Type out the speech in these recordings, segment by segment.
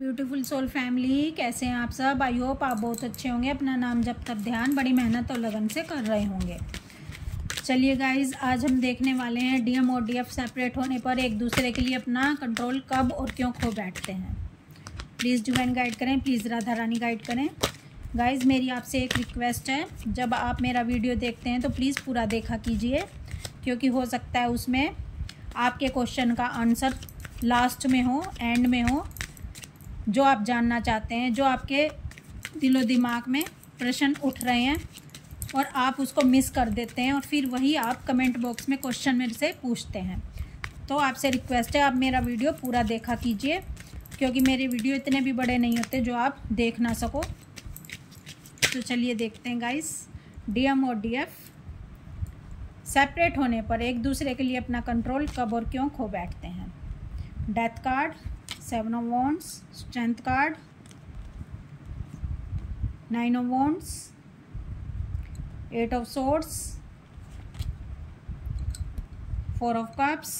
Beautiful soul family, कैसे हैं आप सब। आई होप आप बहुत अच्छे होंगे। अपना नाम जब तक ध्यान बड़ी मेहनत और लगन से कर रहे होंगे। चलिए गाइज, आज हम देखने वाले हैं डीएम और डीएफ सेपरेट होने पर एक दूसरे के लिए अपना कंट्रोल कब और क्यों खो बैठते हैं। प्लीज़ डिवाइन गाइड करें, प्लीज़ राधा रानी गाइड करें। गाइज, मेरी आपसे एक रिक्वेस्ट है, जब आप मेरा वीडियो देखते हैं तो प्लीज़ पूरा देखा कीजिए, क्योंकि हो सकता है उसमें आपके क्वेश्चन का आंसर लास्ट में हो, एंड में हो, जो आप जानना चाहते हैं, जो आपके दिलो दिमाग में प्रश्न उठ रहे हैं और आप उसको मिस कर देते हैं और फिर वही आप कमेंट बॉक्स में क्वेश्चन मेरे से पूछते हैं। तो आपसे रिक्वेस्ट है, आप मेरा वीडियो पूरा देखा कीजिए, क्योंकि मेरे वीडियो इतने भी बड़े नहीं होते जो आप देख ना सको। तो चलिए देखते हैं गाइस, डीएम और डीएफ सेपरेट होने पर एक दूसरे के लिए अपना कंट्रोल कब और क्यों खो बैठते हैं। Death card, 7 of Wands, Strength card, 9 of Wands, 8 of Swords, 4 of Cups,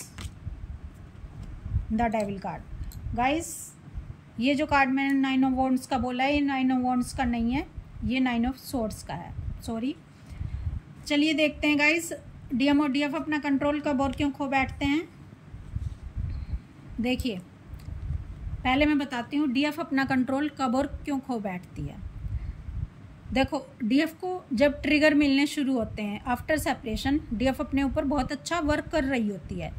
The Devil card। Guys, ये जो कार्ड मैंने 9 of Wands का बोला है, ये 9 of Wands का नहीं है, ये 9 of Swords का है, सॉरी। चलिए देखते हैं गाइस, डीएम और डीएफ अपना कंट्रोल कब और क्यों खो बैठते हैं। देखिए, पहले मैं बताती हूँ डीएफ अपना कंट्रोल कब और क्यों खो बैठती है। देखो, डीएफ को जब ट्रिगर मिलने शुरू होते हैं आफ्टर सेपरेशन, डीएफ अपने ऊपर बहुत अच्छा वर्क कर रही होती है,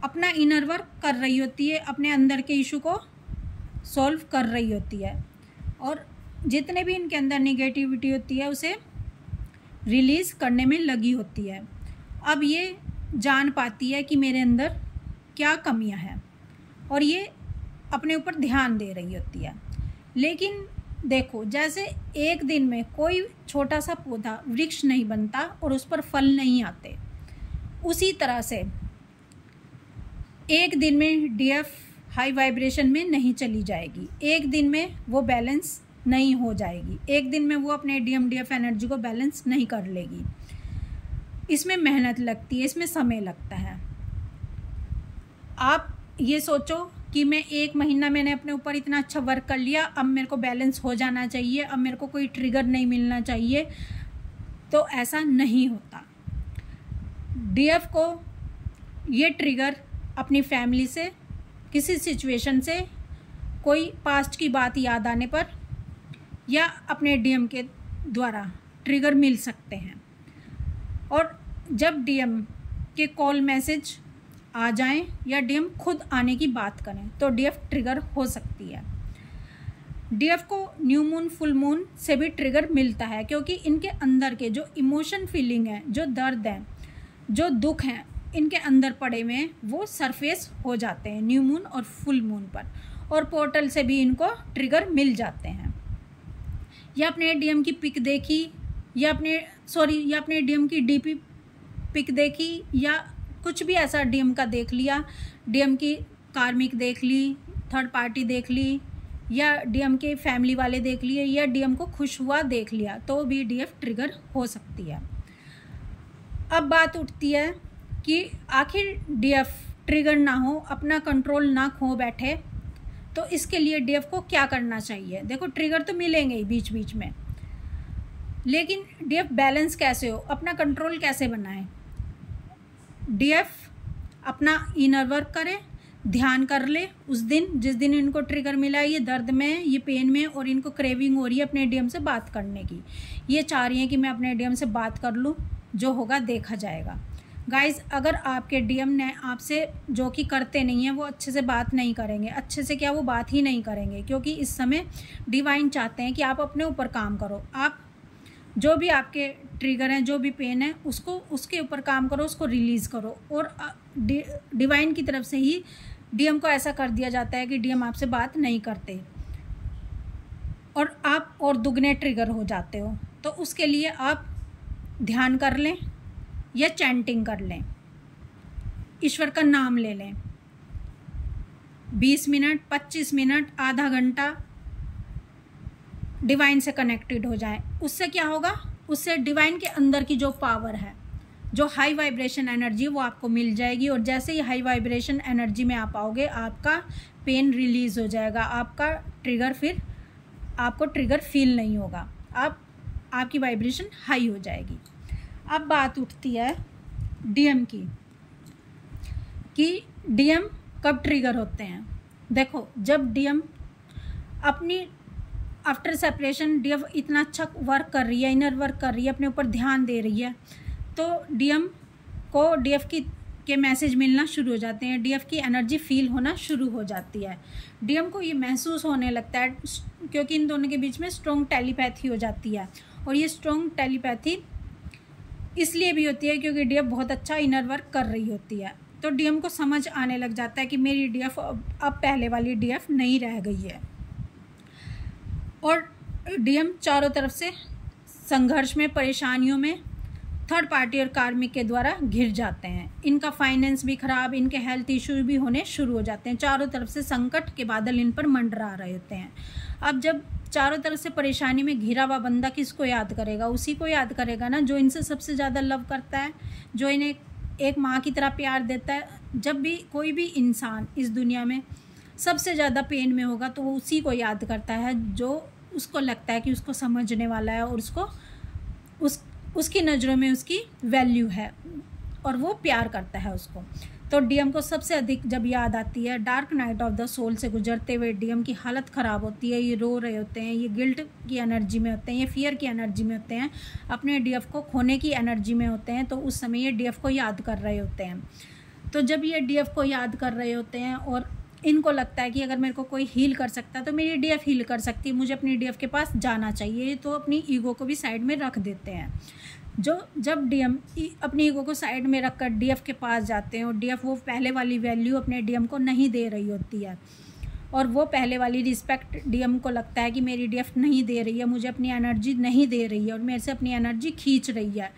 अपना इनर वर्क कर रही होती है, अपने अंदर के इशू को सॉल्व कर रही होती है, और जितने भी इनके अंदर निगेटिविटी होती है उसे रिलीज़ करने में लगी होती है। अब ये जान पाती है कि मेरे अंदर क्या कमियां हैं और ये अपने ऊपर ध्यान दे रही होती है। लेकिन देखो, जैसे एक दिन में कोई छोटा सा पौधा वृक्ष नहीं बनता और उस पर फल नहीं आते, उसी तरह से एक दिन में डीएफ हाई वाइब्रेशन में नहीं चली जाएगी, एक दिन में वो बैलेंस नहीं हो जाएगी, एक दिन में वो अपने डीएम डीएफ एनर्जी को बैलेंस नहीं कर लेगी। इसमें मेहनत लगती है, इसमें समय लगता है। आप ये सोचो कि मैं एक महीना मैंने अपने ऊपर इतना अच्छा वर्क कर लिया, अब मेरे को बैलेंस हो जाना चाहिए, अब मेरे को कोई ट्रिगर नहीं मिलना चाहिए, तो ऐसा नहीं होता। डीएफ को ये ट्रिगर अपनी फैमिली से, किसी सिचुएशन से, कोई पास्ट की बात याद आने पर या अपने डीएम के द्वारा ट्रिगर मिल सकते हैं। और जब डीएम के कॉल मैसेज आ जाएं या डीएम खुद आने की बात करें तो डीएफ ट्रिगर हो सकती है। डीएफ को न्यू मून, फुल मून से भी ट्रिगर मिलता है, क्योंकि इनके अंदर के जो इमोशन, फीलिंग है, जो दर्द है, जो दुख हैं इनके अंदर पड़े हुए हैं, वो सरफेस हो जाते हैं न्यू मून और फुल मून पर, और पोर्टल से भी इनको ट्रिगर मिल जाते हैं। या अपने डीएम की पिक देखी, या अपने डीएम की डीपी पिक देखी, या कुछ भी ऐसा डीएम का देख लिया, डीएम की कार्मिक देख ली, थर्ड पार्टी देख ली, या डीएम के फैमिली वाले देख लिए, या डीएम को खुश हुआ देख लिया, तो भी डीएफ ट्रिगर हो सकती है। अब बात उठती है कि आखिर डीएफ ट्रिगर ना हो, अपना कंट्रोल ना खो बैठे, तो इसके लिए डीएफ को क्या करना चाहिए। देखो, ट्रिगर तो मिलेंगे ही बीच बीच में, लेकिन डीएफ बैलेंस कैसे हो, अपना कंट्रोल कैसे बनाए। डीएफ अपना इनर वर्क करे, ध्यान कर ले। उस दिन जिस दिन इनको ट्रिगर मिला है, ये दर्द में, ये पेन में, और इनको क्रेविंग हो रही है अपने डीएम से बात करने की, ये चाह रही हैं कि मैं अपने डीएम से बात कर लूँ, जो होगा देखा जाएगा। गाइज, अगर आपके डीएम ने आपसे, जो कि करते नहीं हैं, वो अच्छे से बात नहीं करेंगे, अच्छे से क्या, वो बात ही नहीं करेंगे, क्योंकि इस समय डिवाइन चाहते हैं कि आप अपने ऊपर काम करो। आप जो भी आपके ट्रिगर हैं, जो भी पेन है, उसको, उसके ऊपर काम करो, उसको रिलीज़ करो। और डिवाइन की तरफ से ही डीएम को ऐसा कर दिया जाता है कि डीएम आपसे बात नहीं करते और आप और दुगने ट्रिगर हो जाते हो। तो उसके लिए आप ध्यान कर लें या चैंटिंग कर लें, ईश्वर का नाम ले लें, 20 मिनट, 25 मिनट, आधा घंटा डिवाइन से कनेक्टेड हो जाएं। उससे क्या होगा, उससे डिवाइन के अंदर की जो पावर है, जो हाई वाइब्रेशन एनर्जी, वो आपको मिल जाएगी। और जैसे ही हाई वाइब्रेशन एनर्जी में आप आओगे, आपका पेन रिलीज़ हो जाएगा, आपका ट्रिगर फिर आपको ट्रिगर फील नहीं होगा, आपकी वाइब्रेशन हाई हो जाएगी। अब बात उठती है डीएम की कि डीएम कब ट्रिगर होते हैं। देखो, जब डीएम अपनी आफ्टर सेपरेशन डीएफ इतना अच्छा वर्क कर रही है, इनर वर्क कर रही है, अपने ऊपर ध्यान दे रही है, तो डीएम को डीएफ के मैसेज मिलना शुरू हो जाते हैं, डीएफ की एनर्जी फील होना शुरू हो जाती है। डीएम को ये महसूस होने लगता है क्योंकि इन दोनों के बीच में स्ट्रॉन्ग टेलीपैथी हो जाती है। और ये स्ट्रॉन्ग टेलीपैथी इसलिए भी होती है क्योंकि डीएफ बहुत अच्छा इनर वर्क कर रही होती है। तो डीएम को समझ आने लग जाता है कि मेरी डीएफ अब पहले वाली डीएफ नहीं रह गई है। और डीएम चारों तरफ से संघर्ष में, परेशानियों में थर्ड पार्टी और कार्मिक के द्वारा घिर जाते हैं। इनका फाइनेंस भी खराब, इनके हेल्थ इश्यूज भी होने शुरू हो जाते हैं। चारों तरफ से संकट के बादल इन पर मंडरा रहे होते हैं। अब जब चारों तरफ से परेशानी में घिरा हुआ बंदा किसको याद करेगा? उसी को याद करेगा ना जो इनसे सबसे ज़्यादा लव करता है, जो इन्हें एक माँ की तरह प्यार देता है। जब भी कोई भी इंसान इस दुनिया में सबसे ज़्यादा पेन में होगा तो वो उसी को याद करता है जो उसको लगता है कि उसको समझने वाला है और उसको उसकी नज़रों में उसकी वैल्यू है और वो प्यार करता है उसको। तो डीएम को सबसे अधिक जब याद आती है, dark night of the soul से गुजरते हुए डीएम की हालत ख़राब होती है, ये रो रहे होते हैं, ये गिल्ट की एनर्जी में होते हैं, ये फियर की एनर्जी में होते हैं, अपने डीएफ को खोने की एनर्जी में होते हैं। तो उस समय ये डीएफ को याद कर रहे होते हैं। तो जब ये डीएफ को याद कर रहे होते हैं और इनको लगता है कि अगर मेरे को कोई हील कर सकता है तो मेरी डीएफ हील कर सकती है, मुझे अपनी डीएफ के पास जाना चाहिए, तो अपनी ईगो को भी साइड में रख देते हैं। जब डीएम अपनी ईगो को साइड में रखकर डीएफ के पास जाते हैं और डीएफ वो पहले वाली वैल्यू अपने डीएम को नहीं दे रही होती है और वो पहले वाली रिस्पेक्ट डीएम को लगता है कि मेरी डीएफ नहीं दे रही है, मुझे अपनी एनर्जी नहीं दे रही है और मेरे से अपनी एनर्जी खींच रही है,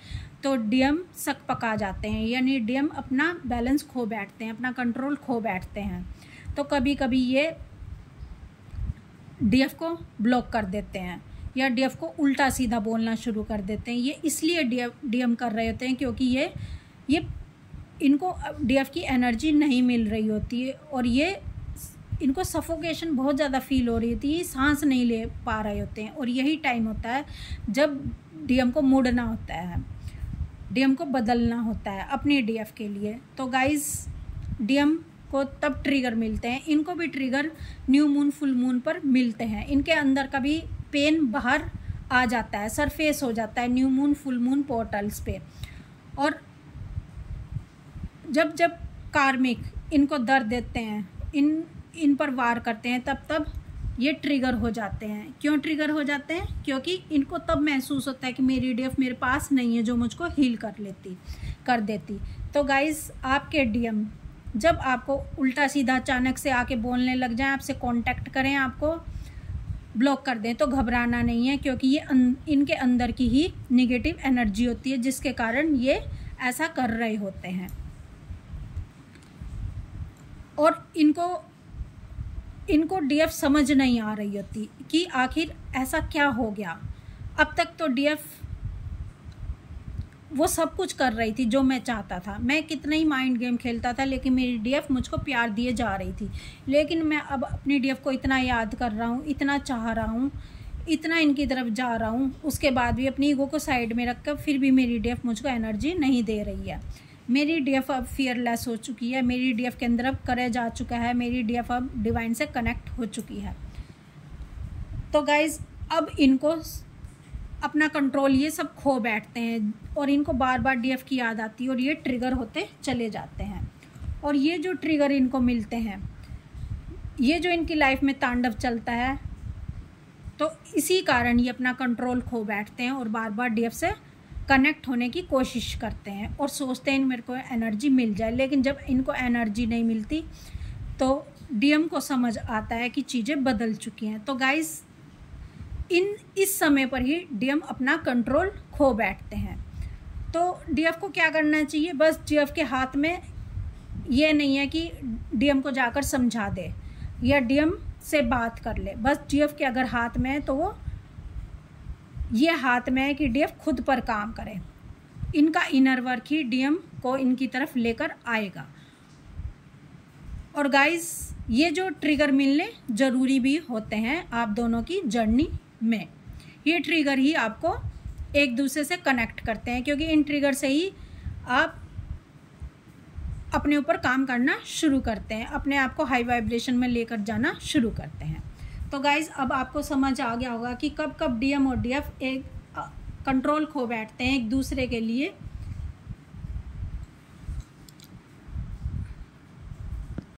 तो डीएम सक पका जाते हैं, यानी डीएम अपना बैलेंस खो बैठते हैं, अपना कंट्रोल खो बैठते हैं। तो कभी कभी ये डीएफ को ब्लॉक कर देते हैं या डीएफ को उल्टा सीधा बोलना शुरू कर देते हैं। ये इसलिए डीएम कर रहे होते हैं क्योंकि ये इनको डीएफ की एनर्जी नहीं मिल रही होती है और ये इनको सफोकेशन बहुत ज़्यादा फील हो रही होती है, सांस नहीं ले पा रहे होते हैं। और यही टाइम होता है जब डीएम को मुड़ना होता है, डीएम को बदलना होता है अपनी डीएफ के लिए। तो गाइस, डीएम को तब ट्रिगर मिलते हैं, इनको भी trigger new moon, full moon पर मिलते हैं। इनके अंदर का भी पेन बाहर आ जाता है, सरफेस हो जाता है new moon, full moon portals पे। और जब जब कार्मिक इनको दर्द देते हैं, इन पर वार करते हैं, तब ये ट्रिगर हो जाते हैं। क्यों ट्रिगर हो जाते हैं? क्योंकि इनको तब महसूस होता है कि मेरी डीएफ मेरे पास नहीं है जो मुझको हील कर देती। तो गाइस, आपके डीएम जब आपको उल्टा सीधा अचानक से आके बोलने लग जाएं, आपसे कांटेक्ट करें, आपको ब्लॉक कर दें, तो घबराना नहीं है क्योंकि ये इनके अंदर की ही नेगेटिव एनर्जी होती है जिसके कारण ये ऐसा कर रहे होते हैं। और इनको डीएफ समझ नहीं आ रही होती कि आखिर ऐसा क्या हो गया। अब तक तो डीएफ वो सब कुछ कर रही थी जो मैं चाहता था, मैं कितना ही माइंड गेम खेलता था लेकिन मेरी डीएफ मुझको प्यार दिए जा रही थी। लेकिन मैं अब अपनी डीएफ को इतना याद कर रहा हूँ, इतना चाह रहा हूँ, इतना इनकी तरफ जा रहा हूँ, उसके बाद भी अपनी ईगो को साइड में रख कर फिर भी मेरी डीएफ मुझको एनर्जी नहीं दे रही है। मेरी डीएफ अब फियरलेस हो चुकी है, मेरी डीएफ के अंदर अब करेज आ चुका है, मेरी डीएफ अब डिवाइन से कनेक्ट हो चुकी है। तो गाइज, अब इनको अपना कंट्रोल ये सब खो बैठते हैं और इनको बार बार डीएफ की याद आती है और ये ट्रिगर होते चले जाते हैं। और ये जो ट्रिगर इनको मिलते हैं, ये जो इनकी लाइफ में तांडव चलता है, तो इसी कारण ये अपना कंट्रोल खो बैठते हैं और बार बार डीएफ से कनेक्ट होने की कोशिश करते हैं और सोचते हैं मेरे को एनर्जी मिल जाए। लेकिन जब इनको एनर्जी नहीं मिलती तो डीएम को समझ आता है कि चीज़ें बदल चुकी हैं। तो गाइस, इस समय पर ही डीएम अपना कंट्रोल खो बैठते हैं। तो डीएफ को क्या करना चाहिए? बस डीएफ के हाथ में ये नहीं है कि डीएम को जाकर समझा दे या डीएम से बात कर ले। बस डीएफ के अगर हाथ में है तो वो ये हाथ में है कि डीएफ खुद पर काम करे। इनका इनर वर्क ही डीएम को इनकी तरफ लेकर आएगा। और गाइस, ये जो ट्रिगर मिलने ज़रूरी भी होते हैं आप दोनों की जर्नी में। ये ट्रिगर ही आपको एक दूसरे से कनेक्ट करते हैं, क्योंकि इन ट्रिगर से ही आप अपने ऊपर काम करना शुरू करते हैं, अपने आप को हाई वाइब्रेशन में लेकर जाना शुरू करते हैं। तो गाइज़ अब आपको समझ आ गया होगा कि कब कब डीएम और डीएफ एक कंट्रोल खो बैठते हैं एक दूसरे के लिए